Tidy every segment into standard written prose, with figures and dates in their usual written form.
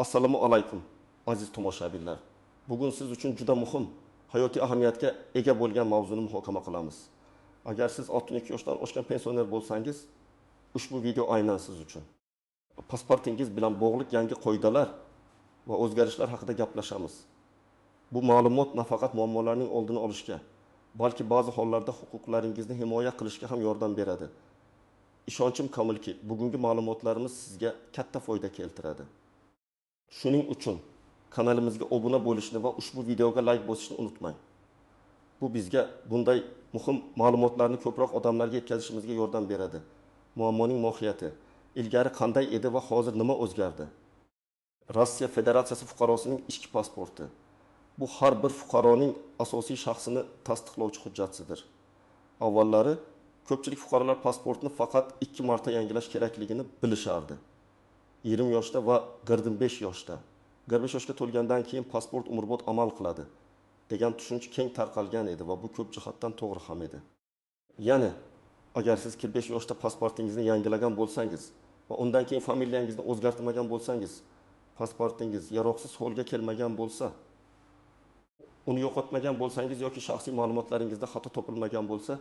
Assalomu alaykum aziz tomoshabinlar. Bugun siz uchun juda muhim, hayotiy ahamiyatga ega bo'lgan mavzuni muhokama qilamiz. Agar siz 62 yoshdan oshgan pensioner bo'lsangiz, ushbu video aynan siz uchun. Pasportingiz bilan bog'liq yangi qoidalar va o'zgarishlar haqida gaplashamiz. Bu ma'lumot nafaqat muammolarning oldini olishga, balki ba'zi hollarda huquqlaringizni himoya qilishga ham yordam beradi. Ishonchim komilki, bugungi ma'lumotlarimiz sizga katta foyda keltiradi. Shuning uchun kanalimizga obuna bo'lishni va ushbu videoga like bosishni unutmang. Bu bizga bunday muhim ma'lumotlarni ko'proq odamlarga yetkazishimizga yordam beradi. Muammoning mohiyati, ilgari qanday edi va hozir nima o'zgardi? Rossiya Federatsiyasi fuqarosining ichki pasporti. Bu har bir fuqaroning asosiy shaxsini tasdiqlovchi hujjatidir. Avvallari ko'pchilik fuqarolar pasportni faqat 2 marta yangilash kerakligini bilishardi. 20 yoshda va 45 yoshda. 45 yoshga to'lgandan keyin pasport umrbod amal qiladi degan tushuncha keng tarqalgan edi va bu ko'p jihatdan to'g'ri ham edi. Ya'ni, agar siz 45 yoshda pasportingizni yangilagan bo'lsangiz va undan keyin familiyangizni o'zgartirmagan bo'lsangiz, pasportingiz yaroqsiz holga kelmagan bo'lsa, uni yo'qotmagan bo'lsangiz yoki shaxsiy ma'lumotlaringizda xato topilmagan bo'lsa,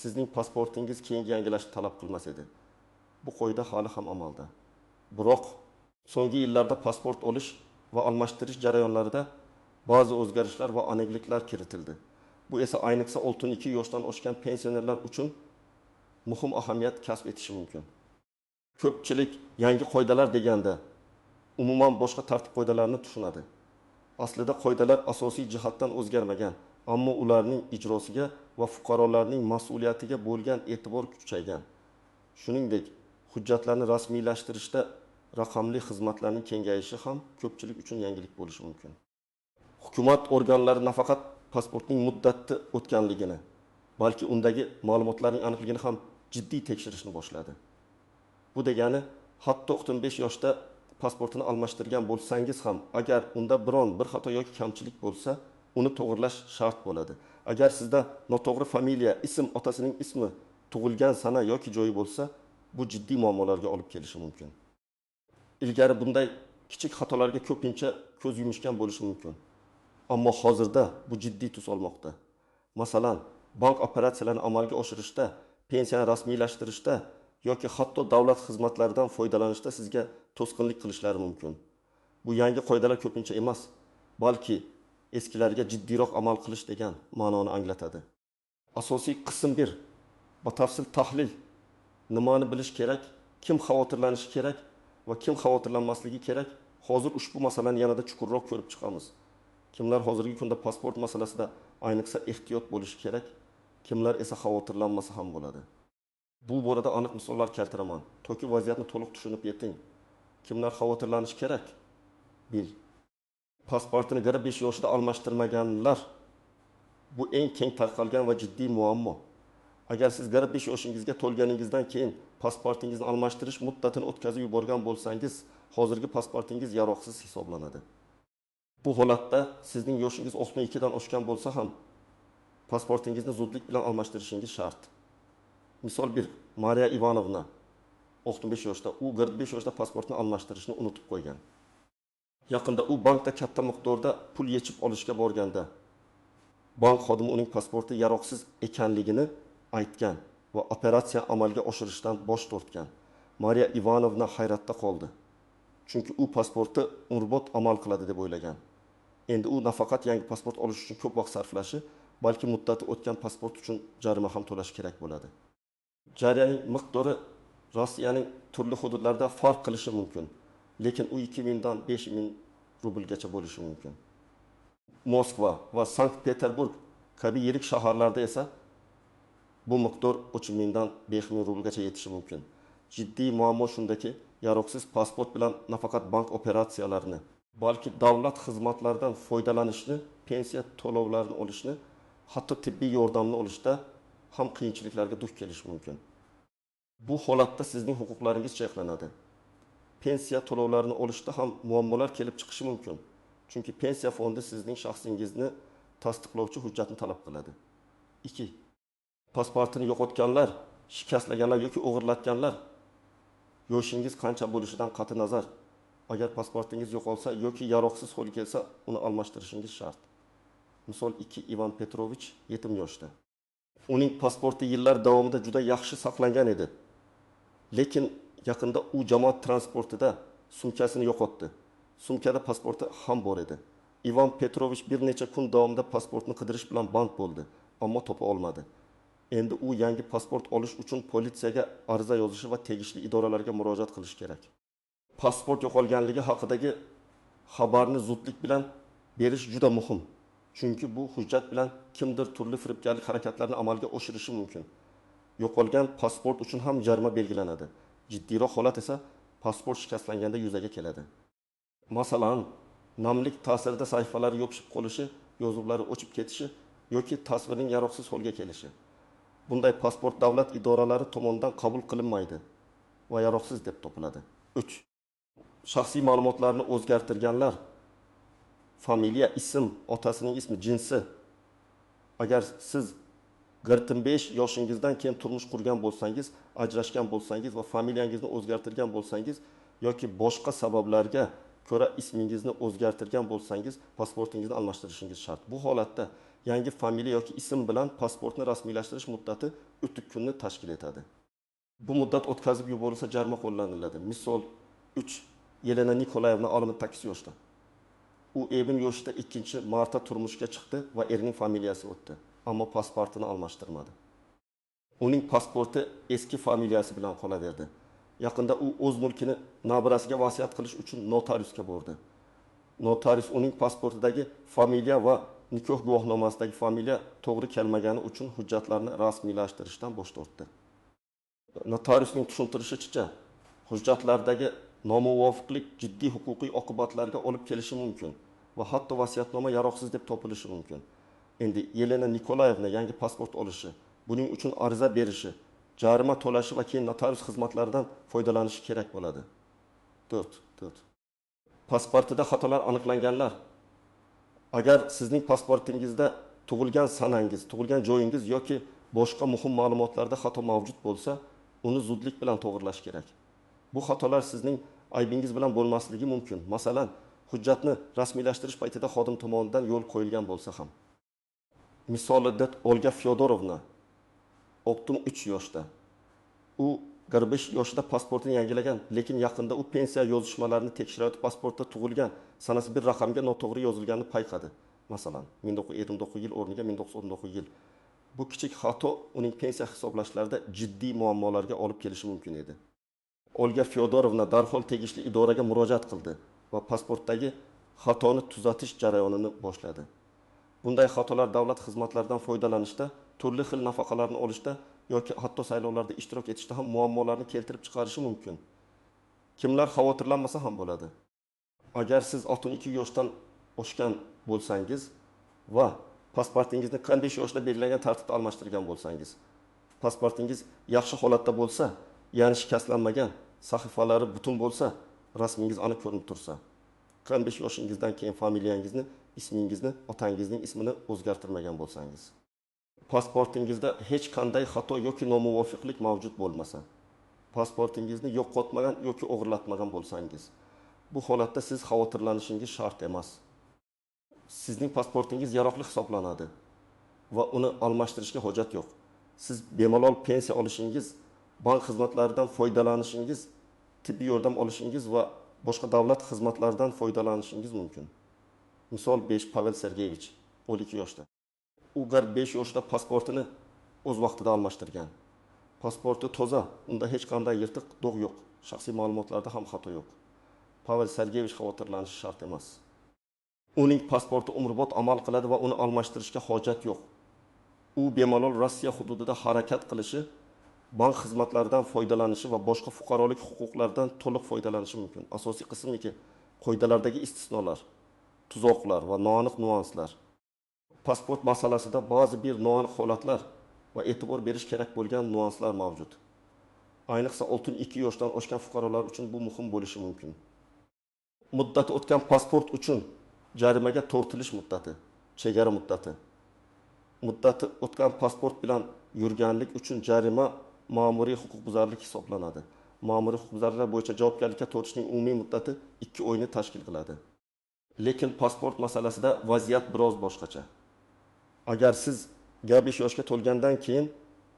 sizning pasportingiz keyingi yangilashni talab qilmas edi. Bu qoida hali ham amalda. Biroq so'nggi yillarda pasport olish va almashtirish jarayonlarida ba'zi o'zgarishlar va aniqliklar kiritildi. Bu esa ayniqsa 62 yoshdan oshgan pensionerlar uchun muhim ahamiyat kasb etishi mumkin. Ko'pchilik yangi qoidalar deganda umuman boshqa tartib qoidalarini tushunadi. Aslida qoidalar asosiy jihatdan o'zgarmagan, ammo ularning ijrosiga va fuqarolarning mas'uliyatiga bo'lgan e'tibor kuchaygan. Shuningdek, hujjatlarni rasmiylashtirishda raqamli xizmatlarning kengayishi ham ko'pchilik uchun yangilik bo'lishi mumkin. Hukumat organlari nafaqat pasportning muddati o'tganligini, balki undagi ma'lumotlarning aniqligini ham jiddiy tekshirishni boshladi. Bu degani, hatto 95 yoshda pasportini almashtirgan bo'lsangiz ham, agar unda biron bir xato yoki kamchilik bo'lsa, uni to'g'rilash shart bo'ladi. Agar sizda noto'g'ri familiya, ism, otasining ismi, tug'ilgan sana yoki joyi bo'lsa, bu jiddiy muammolarga olib kelishi mumkin. Ilgari bunday kichik xatolarga ko'pincha ko'z yumishgan bo'lishi mumkin. Ammo hozirda bu jiddiy tus olmoqda. Masalan, bank operatsiyalarini amalga oshirishda, pensiyani rasmiylashtirishda yoki hatto davlat xizmatlaridan foydalanishda sizga to'sqinlik qilishlari mumkin. Bu yangi qoidalar ko'pincha emas, balki eskilarga jiddiyroq amal qilish degan ma'noni anglatadi. Asosiy qism 1. Batafsil tahlil. Nimani bilish kerak, kim xavotirlanishi kerak va kim xavotirlanmasligi kerak? Hozir ushbu masalani yanada chuqurroq ko'rib chiqamiz. Kimlar hozirgi kunda pasport masalasida ayniqsa ehtiyot bo'lishi kerak, kimlar esa xavotirlanmasa ham bo'ladi. Bu borada aniq misollar keltiraman. Toki vaziyatni to'liq tushunib yeting. Kimlar xavotirlanishi kerak? Bil. Pasportini 45 yoshida almashtirmaganlar. Bu eng keng tarqalgan va jiddiy muammo. Agar siz 45 yoshingizga to'lganingizdan keyin pasportingizni almashtirish muddatini o'tkazib yuborgan bo'lsangiz, hozirgi pasportingiz yaroqsiz hisoblanadi. Bu holatda sizning yoshingiz 62 dan oshgan bo'lsa ham pasportingizni zudlik bilan almashtirishingiz shart. Misol 1. Mariya Ivanovna 65 yoshda, u 45 yoshda pasportini almashtirishni unutib qo'ygan. Yaqinda u bankda katta miqdorda pul yechib olishga borganda bank xodimi uning pasporti yaroqsiz ekanligini aytgan va operatsiya amalga oshirishdan bosh tortgan. Mariya Ivanovna hayratda qoldi. Chunki u pasporti umrbod amal qiladi deb o'ylagan. Endi u nafaqat yangi pasport olish uchun ko'p vaqt sarflashi, balki muddati o'tgan pasport uchun jarima ham to'lash kerak bo'ladi. Jarimaning miqdori Rossiyaning turli hududlarida farq qilishi mumkin, lekin u 2000 dan 5000 rublgacha bo'lishi mumkin. Moskva va Sankt-Peterburg kabi yirik shaharlarda esa bu miqdor 3000 dan 5000 rublgacha yetishi mumkin. Jiddiy muammo shundaki, yaroqsiz pasport bilan nafaqat bank operatsiyalarini, balki davlat xizmatlaridan foydalanishni, pensiya to'lovlarini olishni, hatto tibbiy yordamni olishda ham qiyinchiliklarga duch kelish mumkin. Bu holatda sizning huquqlaringiz cheklanadi. Pensiya to'lovlarini olishda ham muammolar kelib chiqishi mumkin. Chunki pensiya fondi sizning shaxsingizni tasdiqlovchi hujjatni talab qiladi. 2. Pasportini yo'qotganlar, shikastlaganlar yoki o'g'irlatganlar yoshingiz qancha bo'lishidan qat'iy nazar agar pasportingiz yo'qolsa yoki yaroqsiz qo'lga kelsa, uni almashtirishingiz shart. Misol 2 Ivan Petrovich yetim yoshda. Uning pasporti yillar davomida juda yaxshi saqlangan edi. Lekin yaqinda u jamoat transportida sumkasini yo'qotdi. Sumkada pasporti ham bor edi. Ivan Petrovich bir necha kun davomida pasportni qidirish bilan band bo'ldi, ammo topa olmadi. Endi u yangi pasport olish uchun politsiyaga ariza yozishi va tegishli idoralarga murojaat qilish kerak. Pasport yo'qolganligi haqidagi xabarni zudlik bilan berish juda muhim. Chunki bu hujjat bilan kimdir turli firibgarlik harakatlarini amalga oshirishi mumkin. Yo'qolgan pasport uchun ham jarima belgilanadi. Jiddiyroq holat esa pasport shikastlanganda yuzaga keladi. Masalan, namlik ta'sirida sahifalari yopishib qolishi, yozuvlari o'chib ketishi yoki tasvirning yaroqsiz holga kelishi. Bunday pasport davlat idoralari tomonidan qabul qilinmaydi va yaroqsiz deb topiladi. 3. Shaxsiy ma'lumotlarni o'zgartirganlar, familiya, ism, otasining ismi, jinsi. Agar siz 45 yoshingizdan keyin turmush qurgan bo'lsangiz, ajrashgan bo'lsangiz va familiyangizni o'zgartirgan bo'lsangiz yoki boshqa sabablarga ko'ra ismingizni o'zgartirgan bo'lsangiz, pasportingizni almashtirishingiz shart. Bu holatda yangi familiya yoki ism bilan pasportni rasmiylashtirish muddati 30 kunni tashkil etadi. Bu muddat o'tkazib yuborilsa jarima qo'llaniladi. Misol 3. Yelena Nikolayevna 68 yoshda. U evin yoshida 2-marta turmushga chiqdi va erining familiyasi o'tdi, ammo pasportini almashtirmadi. Uning pasporti eski familiyasi bilan qolaverdi. Yaqinda u o'z mulkini nabirasiga vasiyat qilish uchun notariusga bordi. Notarius uning pasportidagi familiya va nikoh guvohnomasidagi familiya to'g'ri kelmagani uchun hujjatlarni rasmiylashtirishdan bosh tortdi. Notariusning tushuntirishicha, hujjatlardagi nomuvofiqlik jiddiy huquqiy oqibatlarga olib kelishi mumkin va hatto vasiyatnoma yaroqsiz deb topilishi mumkin. Endi Yelena Nikolayevna yangi pasport olishi, buning uchun ariza berishi, jarima to'lashi va keyin notarius xizmatlaridan foydalanishi kerak bo'ladi. 4. Pasportida xatolar aniqlanganlar. Agar sizning pasportingizda tug'ilgan sanangiz, tug'ilgan joyingiz yoki boshqa muhim ma'lumotlarda xato mavjud bo'lsa, uni zudlik bilan to'g'irlash kerak. Bu xatolar sizning aybingiz bilan bo'lmasligi mumkin. Masalan, hujjatni rasmiylashtirish paytida xodim tomonidan yo'l qo'yilgan bo'lsa ham. Misolida Olga Fyodorovna 63 yoshda. U 45 yoshida pasportini yangilagan, lekin yaqinda u pensiya yozishmalarini tekshirayotib pasportda tug'ilgan sanasi bir raqamga noto'g'ri yozilganini payqadi. Masalan, 1929 yil o'rniga 1919 yil. Bu kichik xato uning pensiya hisoblashlarida jiddiy muammolarga olib kelishi mumkin edi. Olga Fyodorovna darhol tegishli idoraga murojaat qildi va pasportdagi xatoni tuzatish jarayonini boshladi. Bunday xatolar davlat xizmatlaridan foydalanishda, turli xil nafaqalarni olishda yoki hatto saylovlarda ishtirok etishda ham muammolarni keltirib chiqarishi mumkin. Kimlar xavotirlanmasa ham bo'ladi. Agar siz 62 yoshdan oshgan bo'lsangiz va pasportingizni 45 yoshda belgilangan tartibda almashtirgan bo'lsangiz, pasportingiz yaxshi holatda bo'lsa, ya'ni shikastlanmagan, sahifalari butun bo'lsa, rasmingiz aniq ko'rinib tursa, 45 yoshingizdan keyin familiyangizni, ismingizni, otangizning ismini o'zgartirmagan bo'lsangiz, pasportingizda hech qanday xato yoki nomuvofiqlik mavjud bo'lmasa, pasportingizni yo'qotmagan yoki o'g'irlatmagan bo'lsangiz, bu holatda siz xavotirlanishingiz shart emas. Sizning pasportingiz yaroqli hisoblanadi va uni almashtirishga hojat yo'q. Siz bemalol pensiya olishingiz, bank xizmatlaridan foydalanishingiz, tibbiy yordam olishingiz va boshqa davlat xizmatlaridan foydalanishingiz mumkin. Misol 5 Pavel Sergeyevich 12 yoshda. U 5 yoshda pasportini o'z vaqtida almashtirgan. Pasporti toza, unda hech qanday yirtiq, dog' yo'q. Shaxsiy ma'lumotlarda ham xato yo'q. Pavel Sergeyevich xavotirlanishi shart emas. Uning pasporti umrbod amal qiladi va uni almashtirishga hojat yo'q. U bemalol Rossiya hududida harakat qilishi, bank xizmatlaridan foydalanishi va boshqa fuqarolik huquqlaridan to'liq foydalanishi mumkin. Asosiy qismiki qoidalardagi istisnolar, tuzoqlar va noaniq nuanslar. Pasport masalasida ba'zi bir noaniq holatlar va e'tibor berish kerak bo'lgan nuanslar mavjud. Ayniqsa 62 yoshdan oshgan fuqarolar uchun bu muhim bo'lishi mumkin. Muddati o'tgan pasport uchun jarimaga tortilish muddati, chegara muddati. Muddati o'tgan pasport bilan yurganlik uchun jarima ma'muriy huquqbuzarlik hisoblanadi. ma'muriy huquqbuzarliklar bo'yicha javobgarlikka tortishning umumiy muddati 2 oyni tashkil qiladi. Lekin pasport masalasida vaziyat biroz boshqacha. Agar siz 5 yoshga to'lgandan keyin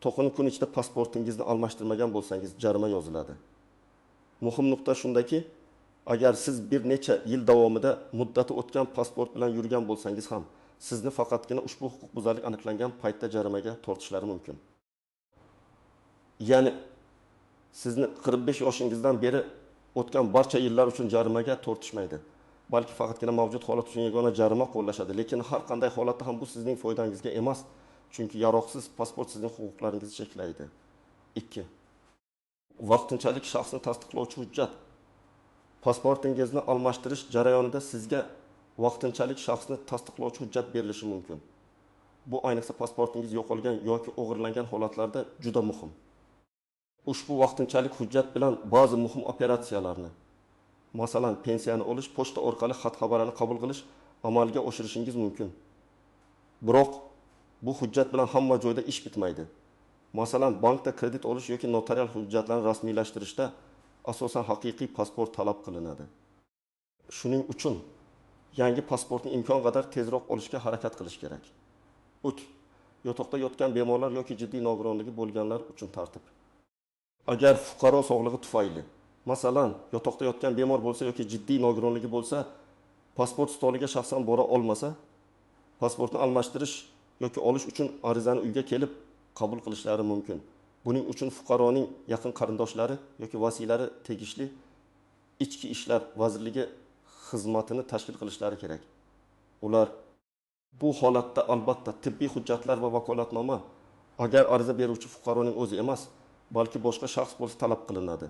9 kun ichida pasportingizni almashtirmagan bo'lsangiz jarima yoziladi. Muhim nuqta shundaki, agar siz bir necha yil davomida muddati o'tgan pasport bilan yurgan bo'lsangiz ham, sizni faqatgina ushbu huquqbuzarlik aniqlangan paytda jarimaga tortishlari mumkin. Ya'ni sizni 45 yoshingizdan beri o'tgan barcha yillar uchun jarimaga tortishmaydi. Balki faqatgina mavjud holat uchun yagona jarima qo'llashadi. Lekin har qanday holatda ham bu sizning foydangizga emas. Chunki yaroqsiz pasport sizning huquqlaringizni cheklaydi. 2. Vaqtinchalik shaxsni tasdiqlovchi hujjat. Pasportingizni almashtirish jarayonida sizga vaqtinchalik shaxsni tasdiqlovchi hujjat berilishi mumkin. Bu ayniqsa pasportingiz yo'qolgan yoki o'g'irlangan holatlarda juda muhim. Ushbu vaqtinchalik hujjat bilan ba'zi muhim operatsiyalarni, masalan, pensiyani olish, pochta orqali xat xabarni qabul qilish amalga oshirishingiz mumkin. Biroq bu hujjat bilan hamma joyda ish bitmaydi. Masalan, bankda kredit olish yoki notarial hujjatlarni rasmiylashtirishda asosan haqiqiy pasport talab qilinadi. Shuning uchun yangi pasportni imkon qadar tezroq olishga harakat qilish kerak. Yotoqda yotgan bemorlar yoki jiddiy nogironligi bo'lganlar uchun tartib. Agar fuqaro sog'lig'i tufayli, masalan, yotoqda yotgan bemor bo'lsa yoki jiddiy nogironligi bo'lsa, pasport stoliga shaxsan bora olmasa, pasportni almashtirish yoki olish uchun arizani uyga kelib qabul qilishlari mumkin. Buning uchun fuqaroning yaqin qarindoshlari yoki vasiylari tegishli Ichki ishlar vazirligi xizmatini tashkil qilishlari kerak. Ular bu holatda albatta tibbiy hujjatlar va vakolatnoma agar ariza beruvchi fuqaroning o'zi emas, balki boshqa shaxs bo'lsa talab qilinadi.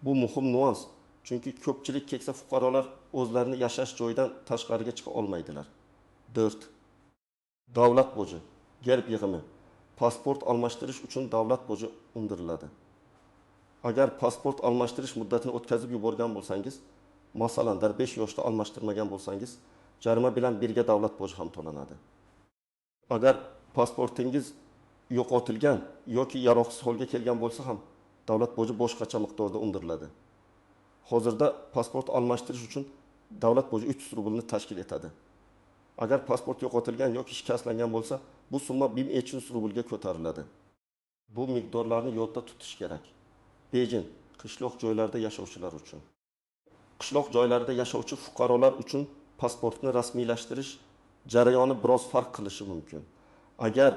Bu muhim nuans, chunki ko'pchilik keksa fuqarolar o'zlarini yashash joyidan tashqariga chiqa olmaydilar. 4. Davlat boji, gerb yig'imi. Pasport almashtirish uchun davlat boji undiriladi. Agar pasport almashtirish muddatini o'tkazib yuborgan bo'lsangiz, masalan, 5 yoshda almashtirmagan bo'lsangiz, jarima bilan birga davlat boji ham to'lanadi. Agar pasportingiz yo'qotilgan yoki yaroqsiz holga kelgan bo'lsa ham, davlat boji boshqacha miqdorda undiriladi. Hozirda pasport almashtirish uchun davlat boji 300 rublni tashkil etadi. Agar pasport yo'qotilgan yoki shikastlangan bo'lsa, bu summa 1300 rublga ko'tariladi. Bu miqdorlarni yodda tutish kerak. Bejin, qishloq joylarda yashovchilar uchun. Qishloq joylarida yashovchi fuqarolar uchun pasportni rasmiylashtirish jarayoni biroz farq qilishi mumkin. Agar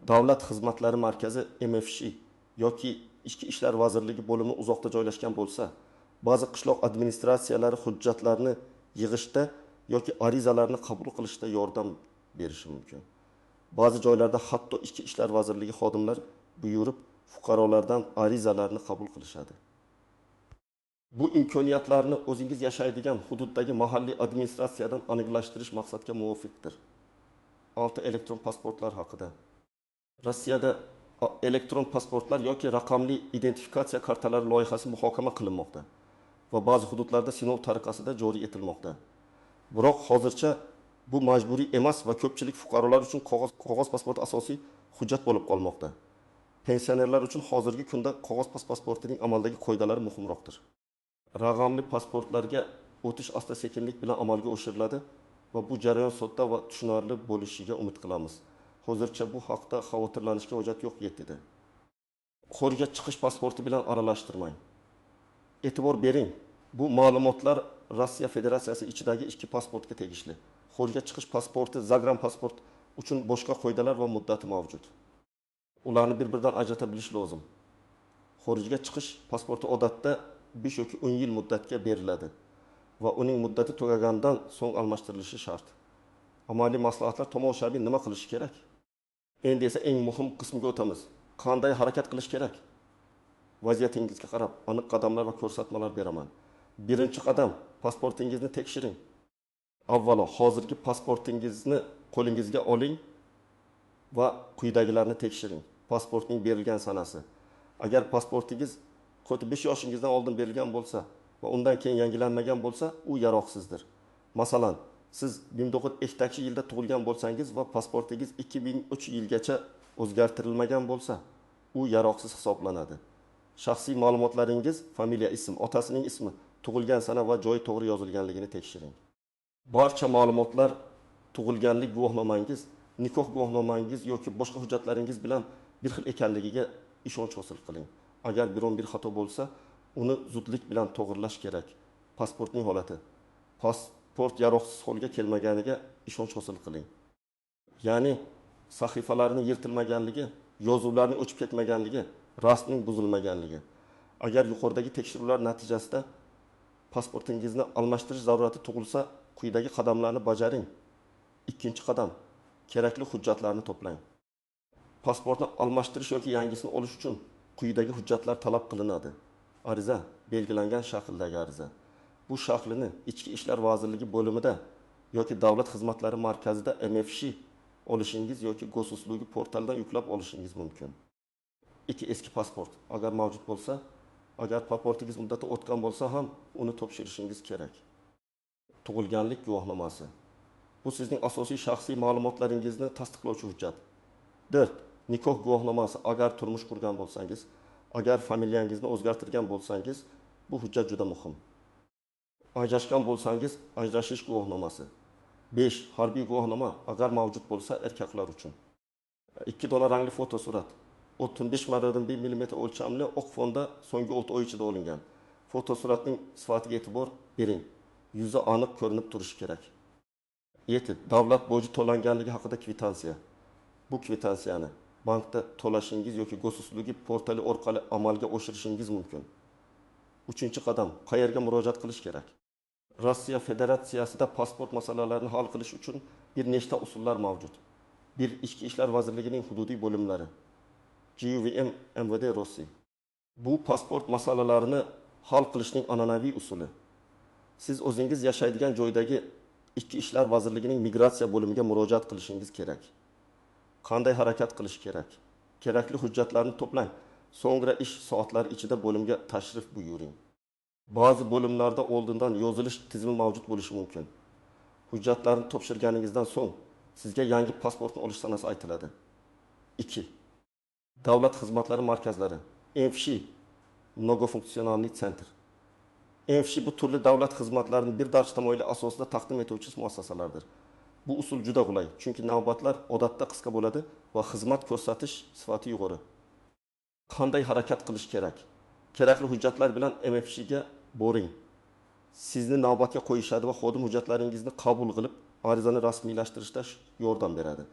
Davlat xizmatlari markazi MFSH yoki Ichki ishlar vazirligi bo'limi uzoqda joylashgan bo'lsa, ba'zi qishloq administratsiyalari hujjatlarni yig'ishda yoki arizalarni qabul qilishda yordam berishi mumkin. Ba'zi joylarda hatto Ichki ishlar vazirligi xodimlari buyurib fuqarolardan arizalarni qabul qilishadi. Bu imkoniyatlarni o'zingiz yashaydigan hududdagi mahalliy administratsiyadan aniqlashtirish maqsadga muvofiqdir. 6. Elektron pasportlar haqida. Rossiyada elektron pasportlar yoki raqamli identifikatsiya kartalari loyihasi muhokama qilinmoqda va ba'zi hududlarda sinov tariqasida joriy etilmoqda. Biroq hozircha bu majburiy emas va ko'pchilik fuqarolar uchun qog'oz pasport asosiy hujjat bo'lib qolmoqda. Pensionerlar uchun hozirgi kunda qog'oz pasportining amaldagi qoidalari muhimroqdir. Raqamli pasportlarga o'tish asta-sekinlik bilan amalga oshiriladi va bu jarayon sodda va tushunarli bo'lishiga umid qilamiz. Hozircha bu haqda xavotirlanishga hojat yo'q yetdi. Xorijga chiqish pasporti bilan aralashtirmang. E'tibor bering, bu ma'lumotlar Rossiya Federatsiyasi ichidagi ichki pasportga tegishli. Xorijga chiqish pasporti, zagram pasport uchun boshqa qoidalar va muddati mavjud. Ularni bir-biridan ajrata bilish lozim. Xorijga chiqish pasporti odatda 5 yoki 10 yil muddatga beriladi va uning muddati tugagandan so'ng almashtirilishi shart. Amaliy maslahatlar tomoshabin nima qilish kerak? Endi esa eng muhim qismga o'tamiz. Qanday harakat qilish kerak? Vaziyatingizga qarab aniq qadamlar va ko'rsatmalar beraman. Birinchi qadam, pasportingizni tekshiring. Avvalo, hozirgi pasportingizni qo'lingizga oling va quyidagilarni tekshiring. Pasportning berilgan sanasi. Agar pasportingiz 5 yoshingizdan oldin berilgan bo'lsa va undan keyin yangilanmagan bo'lsa, u yaroqsizdir. Masalan, siz 1902-yilda tug'ilgan bo'lsangiz va pasportingiz 2003 yilgacha o'zgartirilmagan bo'lsa, u yaroqsiz hisoblanadi. shaxsiy ma'lumotlaringiz, familiya, ism, otasining ismi, tug'ilgan sana va joyi to'g'ri yozilganligini tekshiring. Barcha ma'lumotlar, tug'ilganlik guvohnomangiz, nikoh guvohnomangiz yoki boshqa hujjatlaringiz bilan bir xil ekanligiga ishonch hosil qiling. Agar biron bir xato bo'lsa, uni zudlik bilan to'g'rilash kerak. Pasportning holati. Pasport yaroqsiz holga kelmaganiga ishonch hosil qiling. Ya'ni sahifalarning yirtilmaganligi, yozuvlarning o'chib ketmaganligi, rasmning buzilmaganligi. Agar yuqoridagi tekshiruvlar natijasida pasportingizni almashtirish zarurati tug'ilsa, quyidagi qadamlarni bajaring. Ikkinchi qadam, kerakli hujjatlarni to'plang. Pasportni almashtirish yoki yangisini olish uchun quyidagi hujjatlar talab qilinadi. Ariza, belgilangan shakldagi ariza. Bu shaklini Ichki ishlar vazirligi bo'limida yoki Davlat xizmatlari markazida MFC olishingiz yoki Gosuslugi portalidan yuklab olishingiz mumkin. 2 eski pasport, agar mavjud bo'lsa, agar pasportingiz muddati o'tgan bo'lsa ham uni topshirishingiz kerak. Tug'ilganlik guvohnomasi. Bu sizning asosiy shaxsiy ma'lumotlaringizni tasdiqlovchi hujjat. 4. Nikoh guvohnomasi. Agar turmush qurgan bo'lsangiz, agar familiyangizni o'zgartirgan bo'lsangiz, bu hujjat juda muhim. Ajrashgan bo'lsangiz, ajrashish guvohnomasi. 5. Harbiy guvohnoma, agar mavjud bo'lsa, erkaklar uchun. 2 dona rangli fotosurat. 35x1 mm o'lchamli oq fonda so'nggi 6 oy ichida olingan. Fotosuratning sifatiga e'tibor bering. Yuzi aniq ko'rinib turishi kerak. 7. Davlat boji to'langanligi haqida kvitansiya. Bu kvitansiyani bankda to'lashingiz yoki Gosuslugi portali orqali amalga oshirishingiz mumkin. 3-qadam, qayerga murojaat qilish kerak? Rossiya Federatsiyasida pasport masalalarini hal qilish uchun bir nechta usullar mavjud. 1. Ichki ishlar vazirligining hududiy bo'limlari. GUVM MVD Rossiya. Bu pasport masalalarini hal qilishning an'anaviy usuli. Siz o'zingiz yashaydigan joydagi Ichki ishlar vazirligining migratsiya bo'limiga murojaat qilishingiz kerak. Qanday harakat qilish kerak? Kerakli hujjatlarni to'plang. So'ngra ish soatlari ichida bo'limga tashrif buyuring. Ba'zi bo'limlarda oldindan yozilish tizimi mavjud bo'lishi mumkin. Hujjatlarni topshirganingizdan so'ng sizga yangi pasportni olish sanasi aytiladi. 2. Davlat xizmatlari markazlari. MFC mnogofunksionalniy sentr. MFC bu turli davlat xizmatlarini bir darcha tamoyili asosida taqdim etuvchi muassasalardir. Bu usul juda qulay, chunki navbatlar odatda qisqa bo'ladi va xizmat ko'rsatish sifati yuqori. Qanday harakat qilish kerak? Kerakli hujjatlar bilan MFC ga boring. Sizni navbatga qo'yishadi va xodim hujjatlaringizni qabul qilib, arizani rasmiylashtirishda yordam beradi.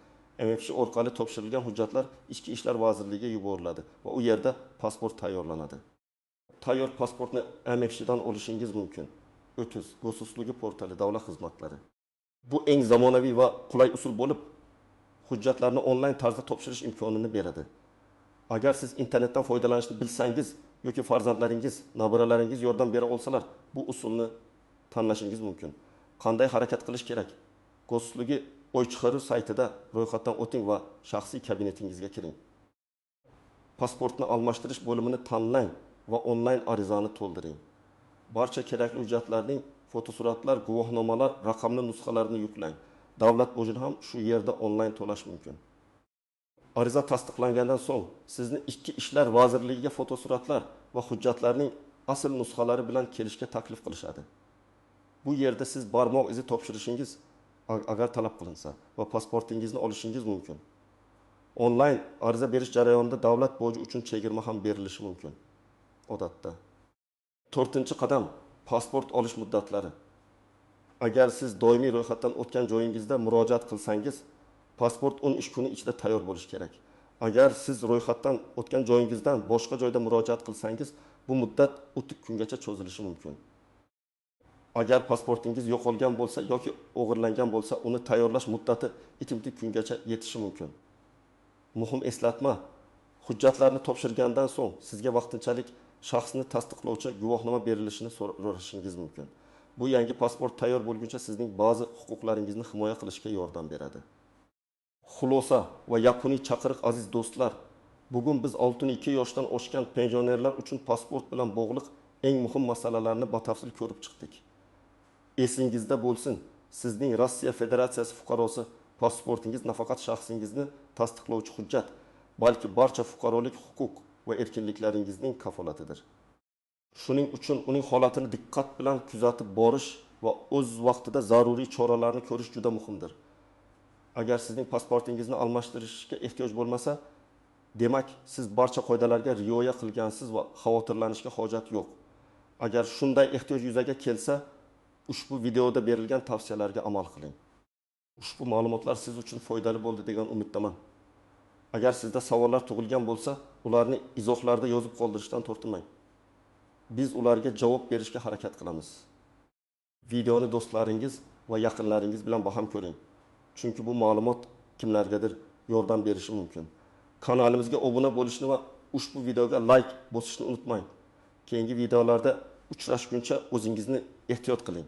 MFC orqali topshirilgan hujjatlar Ichki ishlar vazirligiga yuboriladi va u yerda pasport tayyorlanadi. Tayyor pasportni MFC dan olishingiz mumkin. 30. Gosuslugi portali, davlat xizmatlari. Bu eng zamonaviy va qulay usul bo'lib, hujjatlarni onlayn tarzda topshirish imkonini beradi. Agar siz internetdan foydalanishni bilsangiz yoki farzandlaringiz, nabiralaringiz yordam bera olsalar, bu usulni tanlashingiz mumkin. Qanday harakat qilish kerak? Gosuslugi oy chiqaruv saytida ro'yxatdan o'ting va shaxsiy kabinetingizga kiring. Pasportni almashtirish bo'limini tanlang va onlayn arizani to'ldiring. Barcha kerakli hujjatlarning fotosuratlar, guvohnomalar, raqamli nusxalarini yuklang. Davlat bojini ham shu yerda onlayn to'lash mumkin. Ariza tasdiqlangandan so'ng sizni Ichki ishlar vazirligiga fotosuratlar va hujjatlarning asl nusxalari bilan kelishga taklif qilishadi. Bu yerda siz barmoq izi topshirishingiz agar talab qilinsa va pasportingizni olishingiz mumkin. Onlayn ariza berish jarayonida davlat boji uchun chegirma ham berilishi mumkin. Odatda. 4-qadam, pasport olish muddatlari. Agar siz doimiy ro'yxatdan o'tgan joyingizda murojaat qilsangiz, pasport 10 ish kuni ichida tayyor bo'lishi kerak. Agar siz ro'yxatdan o'tgan joyingizdan boshqa joyda murojaat qilsangiz, bu muddat 30 kungacha cho'zilishi mumkin. Agar pasportingiz yo'qolgan bo'lsa yoki o'g'irlangan bo'lsa, uni tayyorlash muddati 2 kungacha yetishi mumkin. Muhim eslatma, hujjatlarni topshirgandan so'ng sizga vaqtinchalik shaxsni tasdiqlovchi guvohnoma berilishini so'rashingiz mumkin. Bu yangi pasport tayyor bo'lguncha sizning ba'zi huquqlaringizni himoya qilishga yordam beradi. Xulosa va yakuniy chaqiriq aziz do'stlar, bugun biz 62 yoshdan oshgan pensionerlar uchun pasport bilan bog'liq eng muhim masalalarni batafsil ko'rib chiqdik. Esingizda bo'lsin, sizning Rossiya Federatsiyasi fuqarosi pasportingiz nafaqat shaxsingizni tasdiqlovchi hujjat, balki barcha fuqarolik huquq va erkinliklaringizning kafolatidir. Shuning uchun uning holatini diqqat bilan kuzatib borish va o'z vaqtida zaruriy choralarni ko'rish juda muhimdir. Agar sizning pasportingizni almashtirishga ehtiyoj bo'lmasa, demak, siz barcha qoidalarga rioya qilgansiz va xavotirlanishga hojat yo'q. Agar shunday ehtiyoj yuzaga kelsa, ushbu videoda berilgan tavsiyalarga amal qiling. Ushbu ma'lumotlar siz uchun foydali bo'ldi degan umiddaman. Agar sizda savollar tug'ilgan bo'lsa, ularni izohlarda yozib qoldirishdan tortinmang. Biz ularga javob berishga harakat qilamiz. Videoni do'stlaringiz va yaqinlaringiz bilan baham ko'ring. Chunki bu ma'lumot kimlargadir yordam berishi mumkin. Kanalimizga obuna bo'lishni va ushbu videoga like bosishni unutmang. Keyingi videolarda uchrashguncha o'zingizni ehtiyot qiling.